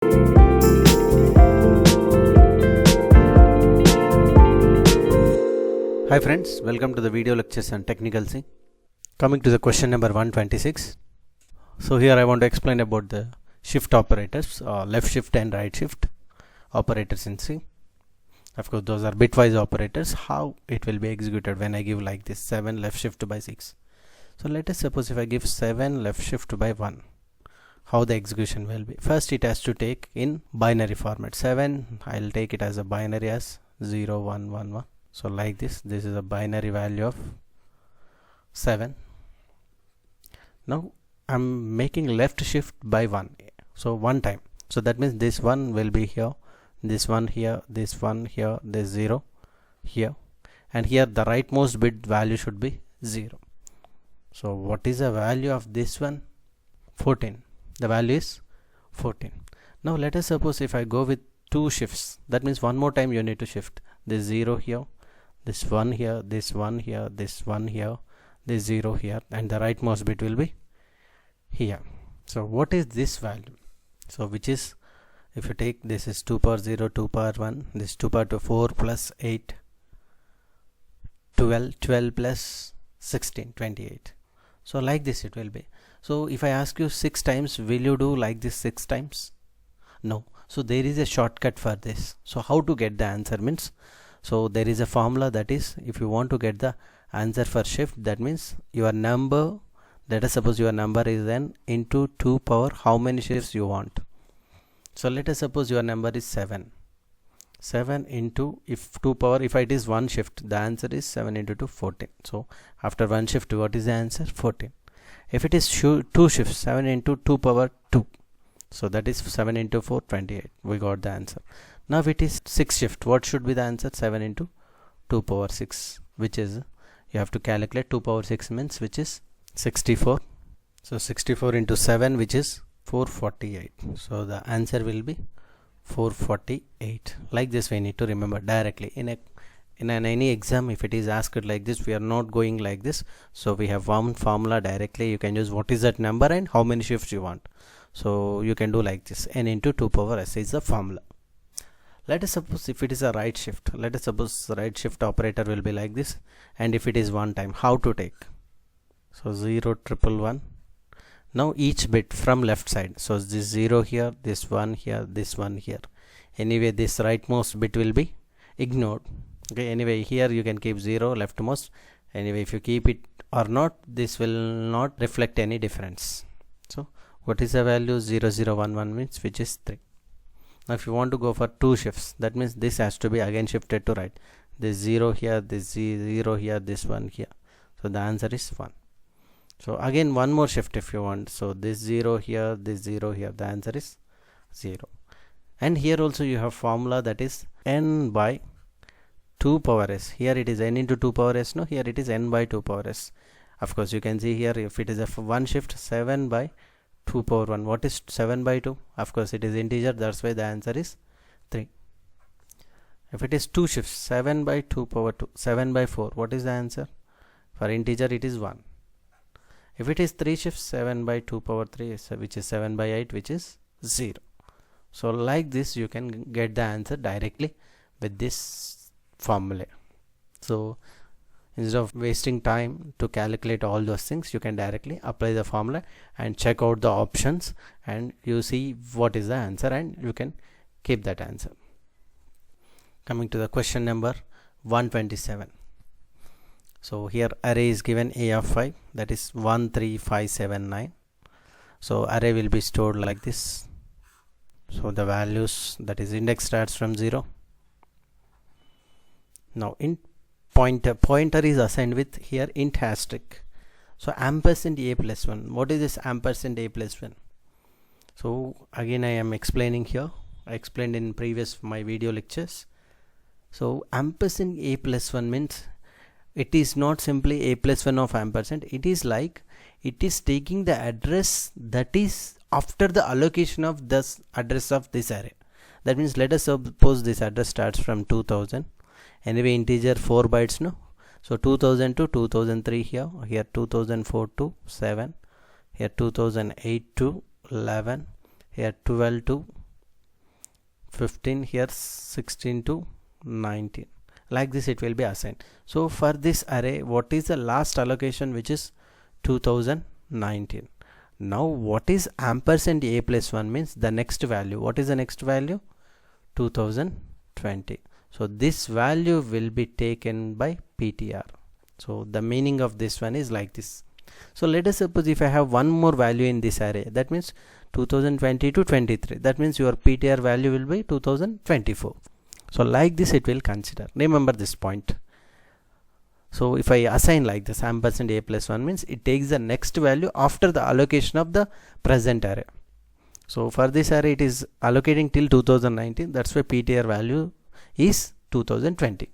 Hi friends, welcome to the video lectures on Technical C. Coming to the question number 126. So here I want to explain about the shift operators, left shift and right shift operators in C. Of course those are bitwise operators, how it will be executed when I give like this 7 left shift by 6. So let us suppose if I give 7 left shift by 1, how the execution will be. First it has to take in binary format. 7 I'll take it as a binary as 0 1 1 1. So like this is a binary value of 7. Now I'm making left shift by 1, so one time. So that means this one will be here, this one here, this one here, this 0 here, and here the rightmost bit value should be 0. So what is the value of this one? 14. The value is 14. Now let us suppose if I go with 2 shifts, that means one more time you need to shift this 0 here, this 1 here, this 1 here, this 1 here, this 0 here, and the rightmost bit will be here. So what is this value? So which is, if you take this is 2 power 0, 2 power 1, this 2 power 2, 4 plus 8, 12, 12 plus 16, 28. So like this it will be. So if I ask you 6 times, will you do like this 6 times? No. So there is a shortcut for this. So how to get the answer means, so there is a formula, that is, if you want to get the answer for shift, that means your number, let us suppose your number is n into 2 power how many shifts you want. So let us suppose your number is 7. 7 into, if 2 power, if it is 1 shift, the answer is 7 into 2, 14. So after 1 shift, what is the answer? 14. If it is 2 shifts, 7 into 2 power 2. So that is 7 into 4, 28. We got the answer. Now if it is 6 shift, what should be the answer? 7 into 2 power 6, which is, you have to calculate 2 power 6 means, which is 64. So 64 into 7, which is 448. So the answer will be 448. Like this we need to remember directly. In any exam, if it is asked like this, we are not going like this. So we have one formula directly. You can use what is that number and how many shifts you want. So you can do like this. N into 2 power s is the formula. Let us suppose if it is a right shift, let us suppose the right shift operator will be like this, and if it is one time, how to take? So 0 1 1. Now each bit from left side, so this 0 here, this 1 here, this 1 here. Anyway, this rightmost bit will be ignored. Okay, anyway here you can keep 0 leftmost. Anyway, if you keep it or not, this will not reflect any difference. So what is the value? 0 0 1 1 means, which is 3. Now if you want to go for 2 shifts, that means this has to be again shifted to right. This 0 here, this 0 here, this 1 here. So the answer is 1. So again one more shift if you want. So this 0 here, this 0 here, the answer is 0. And here also you have formula, that is n by 2 power s. Here it is n into 2 power s. No, here it is n by 2 power s. Of course you can see here, if it is a one shift, 7 by 2 power 1. What is 7 by 2? Of course it is integer, that's why the answer is 3. If it is 2 shifts, 7 by 2 power 2, 7 by 4, what is the answer? For integer it is 1. If it is 3 shifts, 7 by 2 power 3, which is 7 by 8, which is 0. So like this you can get the answer directly with this formula. So instead of wasting time to calculate all those things, you can directly apply the formula and check out the options, and you see what is the answer, and you can keep that answer. Coming to the question number 127. So here array is given a of 5, that is 1 3 5 7 9. So array will be stored like this. So the values, that is index starts from 0. Now in pointer is assigned with here int asterisk. So ampersand a plus 1. What is this ampersand a plus 1? So again I am explaining here. I explained in previous my video lectures. So ampersand a plus 1 means, it is not simply a plus 1 of ampersand. It is like, it is taking the address that is after the allocation of this address of this array. That means let us suppose this address starts from 2000. Anyway integer 4 bytes, no? So 2000 to 2003 here, 2004 to 7, here 2008 to 11, here 12 to 15, here 16 to 19. Like this it will be assigned. So for this array, what is the last allocation, which is 2019. Now what is ampersand a plus 1 means the next value. What is the next value? 2020. So this value will be taken by PTR. So the meaning of this one is like this. So let us suppose if I have one more value in this array, that means 2020 to 23, that means your PTR value will be 2024. So like this it will consider. Remember this point. So if I assign like this, ampersand a plus 1 means it takes the next value after the allocation of the present array. So for this array it is allocating till 2019, that's why PTR value is 2020.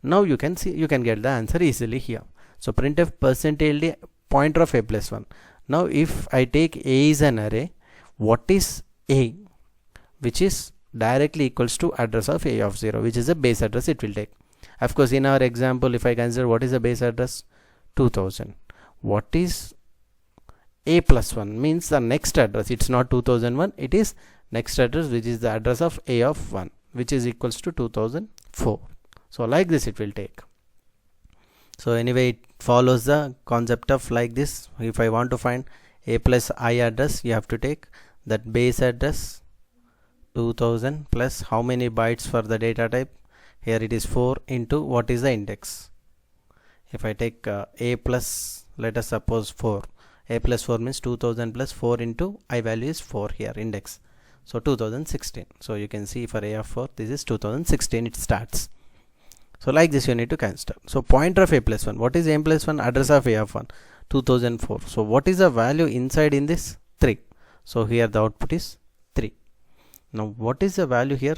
Now you can see, you can get the answer easily here. So printf %d pointer of a plus 1. Now if I take a is an array, what is a, which is directly equals to address of a of 0, which is a base address it will take. Of course in our example, if I consider what is the base address, 2000. What is a plus 1 means the next address, it's not 2001, it is next address, which is the address of a of 1, which is equals to 2004. So like this it will take. So anyway, it follows the concept of like this. If I want to find a plus I address, you have to take that base address 2000 plus how many bytes for the data type. Here it is 4 into what is the index. If I take a plus, let us suppose 4, a plus 4 means 2000 plus 4 into I value is 4 here, index. So 2016. So you can see for a of 4, this is 2016 it starts. So like this you need to consider. So pointer of a plus 1, what is a plus 1? Address of a of 1, 2004. So what is the value inside in this? 3. So here the output is 3. Now what is the value here?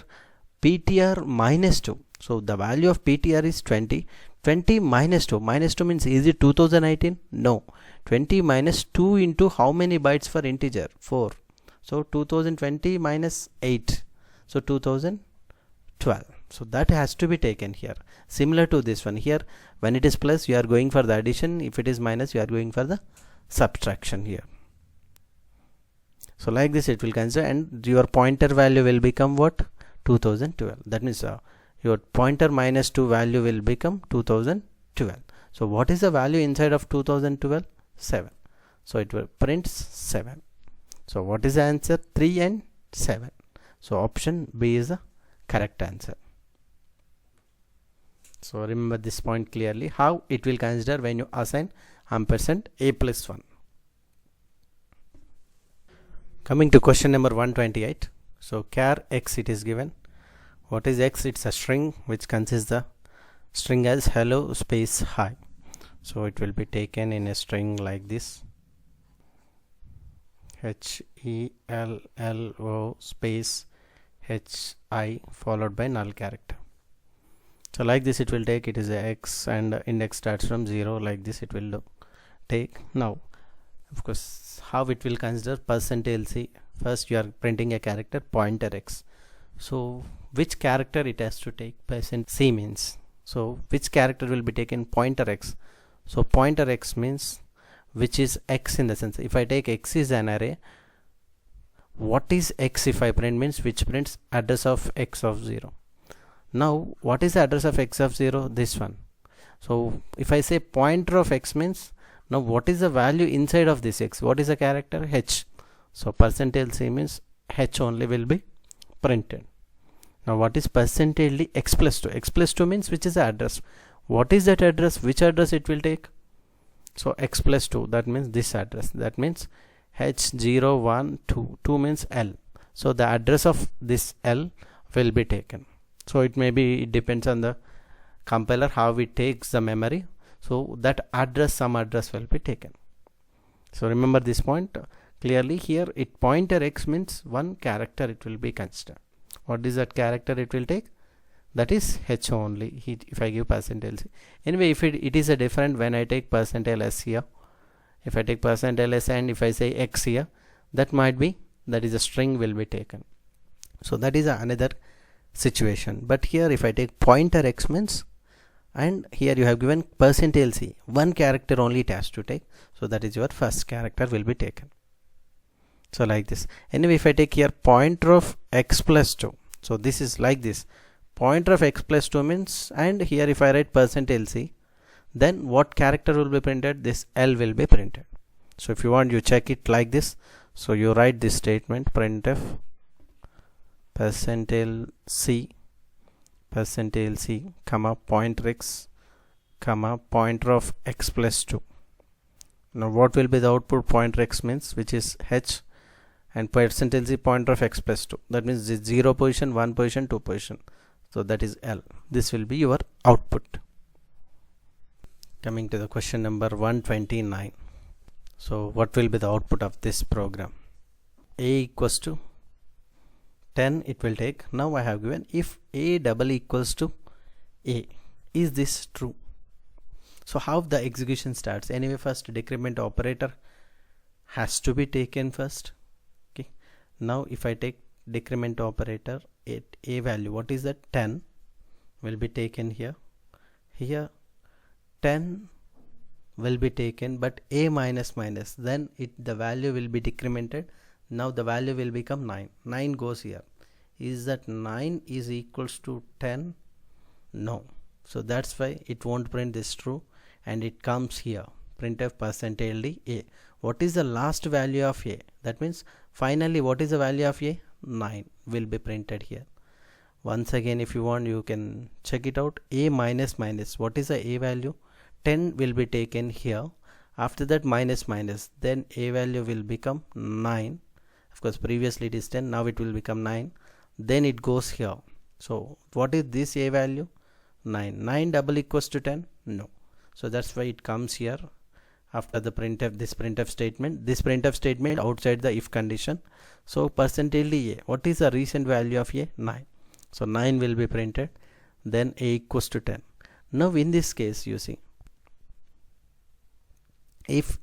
PTR minus 2. So the value of PTR is 20. 20 minus 2. Minus 2 means, is it 2018? No. 20 minus 2 into how many bytes for integer? 4. So 2020 minus 8. So 2012. So that has to be taken here. Similar to this one here, when it is plus you are going for the addition, if it is minus you are going for the subtraction here. So like this it will consider, and your pointer value will become what? 2012. That means your pointer minus 2 value will become 2012. So what is the value inside of 2012? 7. So it will print 7. So what is the answer? 3 and 7. So option B is the correct answer. So remember this point clearly, how it will consider when you assign ampersand a plus 1. Coming to question number 128. So char x it is given. What is x? It's a string which consists the string as hello space hi. So it will be taken in a string like this, HELLO space HI followed by null character. So like this it will take, it is a x and index starts from 0, like this it will take. Now of course how it will consider %lc. First you are printing a character pointer x. So which character it has to take? %c means, so which character will be taken? Pointer x. So pointer x means which is x, in the sense if I take x is an array, what is x if I print means which prints address of x of 0. Now what is the address of x of 0? This one. So if I say pointer of x means, now what is the value inside of this x? What is the character? H. So %lc means h only will be printed. Now what is %ld x plus 2? X plus 2 means which is the address. What is that address? Which address it will take? So x plus 2, that means this address, that means H012. 2 means L. So the address of this L will be taken. So it may be, it depends on the compiler how it takes the memory. So that address, some address will be taken. So remember this point clearly here. It pointer x means one character it will be considered. What is that character it will take? That is h only. If I give %lc. Anyway, if it is a different when I take %ls here. If I take %ls and if I say x here, that might be, that is a string will be taken. So that is another situation. But here if I take pointer x means, and here you have given %lc, one character only it has to take. So that is your first character will be taken. So like this. Anyway, if I take here pointer of x plus 2, So this is like this. Pointer of x plus 2 means, and here if I write %lc, then what character will be printed? This L will be printed. So if you want, you check it like this. So you write this statement, printf %lc comma pointer x comma pointer of x plus 2. Now what will be the output? Pointer x means, which is h, and %lc pointer of x plus 2. That means 0 position, 1 position, 2 position. So that is L. This will be your output. Coming to the question number 129. So what will be the output of this program? A equals to 10 it will take. Now I have given if A double equals to A. Is this true? So how the execution starts? Anyway, first decrement operator has to be taken first. Okay. Now if I take decrement operator at A value, what is that? 10 will be taken here. Here 10 will be taken, but A minus minus, then the value will be decremented. Now the value will become 9. 9 goes here. Is that 9 is equals to 10? No. So that's why it won't print this true, and it comes here. Printf %ld A. What is the last value of A? That means finally what is the value of A? 9 will be printed here. Once again, if you want, you can check it out. A minus minus, what is the A value? 10 will be taken here. After that minus minus, then A value will become 9. Of course previously it is 10, now it will become 9. Then it goes here. So what is this A value? 9. 9 double equals to 10? No. So that's why it comes here after the printf, this printf statement outside the if condition. So %ld A, what is the recent value of A? 9. So 9 will be printed, then A equals to 10. Now in this case, you see, if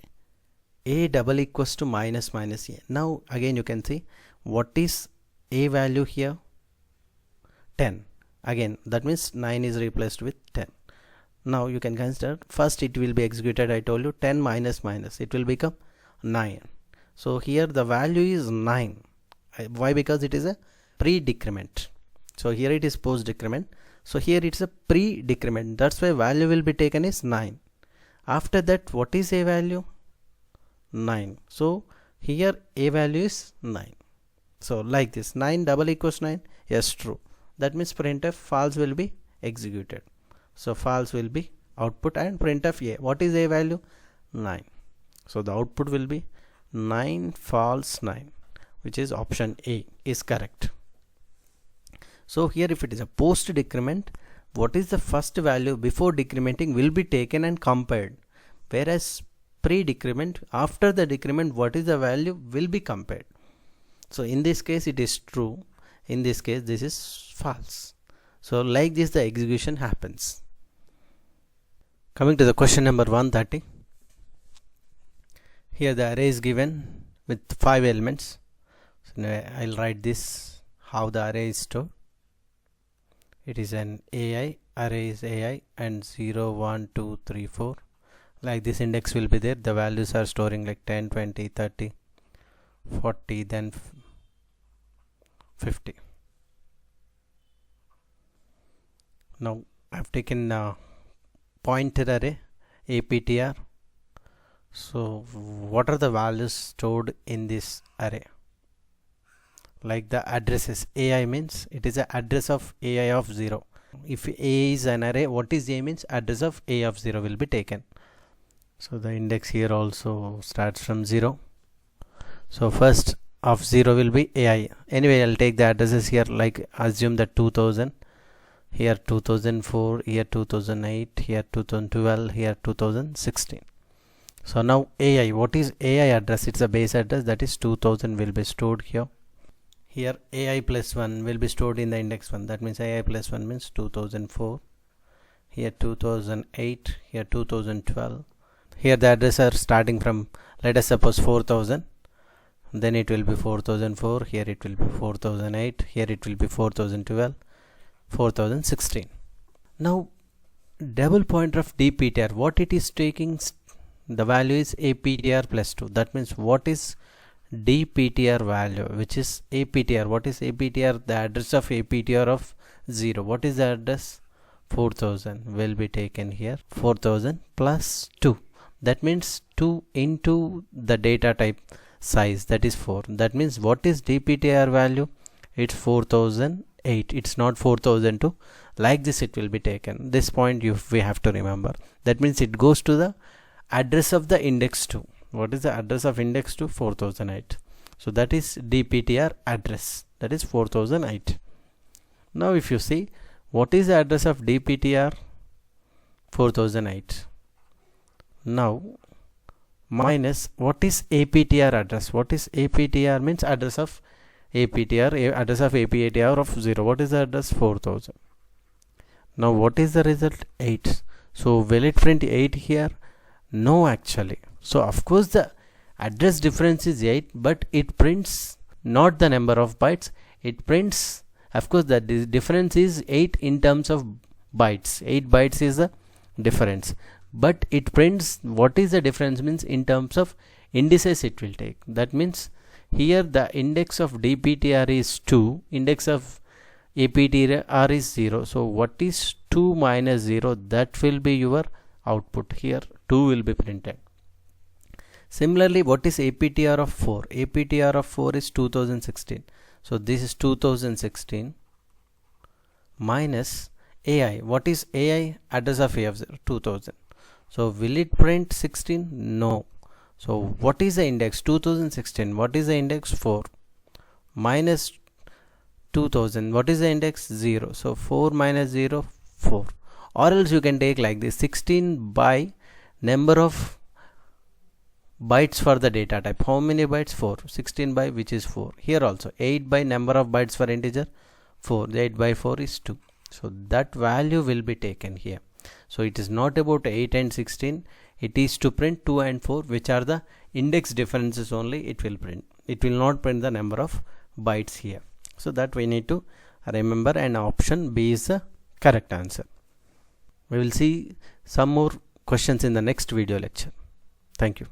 A double equals to minus minus A, now again you can see what is A value here? 10. Again that means 9 is replaced with 10. Now you can consider, first it will be executed. I told you 10 minus minus, it will become 9. So here the value is 9. Why? Because it is a pre-decrement. So here it is post decrement. So here it's a pre-decrement. That's why value will be taken is 9. After that, what is A value? 9. So here A value is 9. So like this, 9 double equals 9. Yes, true. That means printf false will be executed. So false will be output, and printf A. What is A value? 9. So the output will be 9 false 9, which is option A is correct. So here if it is a post decrement, what is the first value before decrementing will be taken and compared, whereas pre-decrement, after the decrement, what is the value will be compared. So in this case it is true, in this case this is false. So like this the execution happens. Coming to the question number 130. Here the array is given with 5 elements. So now I'll write this, how the array is stored. It is an AI, array is AI, and 0, 1, 2, 3, 4. Like this index will be there. The values are storing like 10, 20, 30, 40, then 50. Now I've taken pointer array, APTR. So what are the values stored in this array? Like the addresses, AI means it is an address of AI of 0. If A is an array, what is A means address of A of 0 will be taken. So the index here also starts from 0. So first of 0 will be AI. Anyway, I'll take the addresses here, like assume that 2000, here 2004, here 2008, here 2012, here 2016. So now AI, what is AI address? It's a base address, that is 2000 will be stored here. Here AI plus 1 will be stored in the index 1. That means AI plus 1 means 2004. Here 2008. Here 2012. Here the addresses are starting from, let us suppose 4000. Then it will be 4004. Here it will be 4008. Here it will be 4012. 4016. Now double pointer of dptr, what it is taking, the value is aptr plus 2. That means what is dptr value, which is aptr. What is aptr? The address of aptr of 0. What is the address? 4000 will be taken here. 4000 plus 2. That means 2 into the data type size, that is 4. That means what is dptr value? It's 4008. It's not 4002. Like this it will be taken. This point we have to remember. That means it goes to the address of the index 2. What is the address of index 2? 4008. So that is dptr address, that is 4008. Now if you see, what is the address of dptr? 4008. Now minus what is aptr address? What is aptr? Means address of aptr, address of aptr of 0. What is the address? 4000. Now what is the result? 8. So will it print 8 here? No, actually. So of course the address difference is 8, but it prints not the number of bytes. It prints, of course, the difference is 8 in terms of bytes. 8 bytes is the difference, but it prints what is the difference means in terms of indices it will take. That means here the index of dptr is 2, index of aptr is 0. So what is 2 minus 0? That will be your output. Here 2 will be printed. Similarly, what is aptr of 4? aptr of 4 is 2016. So this is 2016 minus ai. What is ai? Address of a of 0, 2000. So will it print 16? No. So what is the index? 2016. What is the index? 4 minus 2000. What is the index? 0. So 4 minus 0, 4. Or else you can take like this: 16 by number of bytes for the data type. How many bytes? 4. 16 by which is 4. Here also 8 by number of bytes for integer, 4. 8 by 4 is 2. So that value will be taken here. So it is not about 8 and 16. It is to print 2 and 4, which are the index differences only. It will print. It will not print the number of bytes here. So that we need to remember, and option B is the correct answer. We will see some more questions in the next video lecture. Thank you.